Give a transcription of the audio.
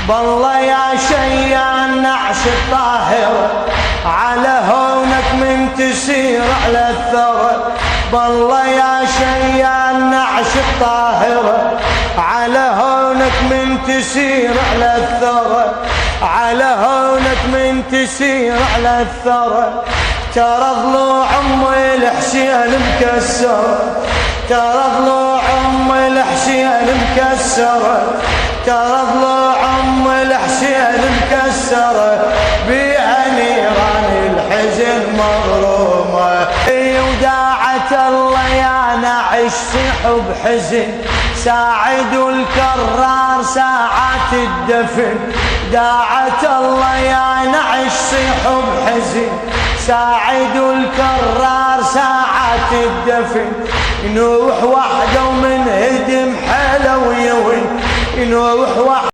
بالله يا شيان نعش الطاهرة على هونك من تسير على الثرى. بالله يا شيان نعش الطاهرة على هونك من تسير على الثرى، على هونك من تسير على الثرى. ترى ضلوع ام الحسين مكسرة، ترى ضلوع ام الحسين مكسرة، ترى ضلوع ام الحسين مكسرة، بها نيران الحزن مغرومة. وداعة الله يا نعش صحب حزن، ساعد الكرار ساعات الدفن. داعة الله يا نعش صحب حزن، ساعد الكرار ساعات الدفن. ينوح وحده ومن هدم حلا ويوين، ينوح وحده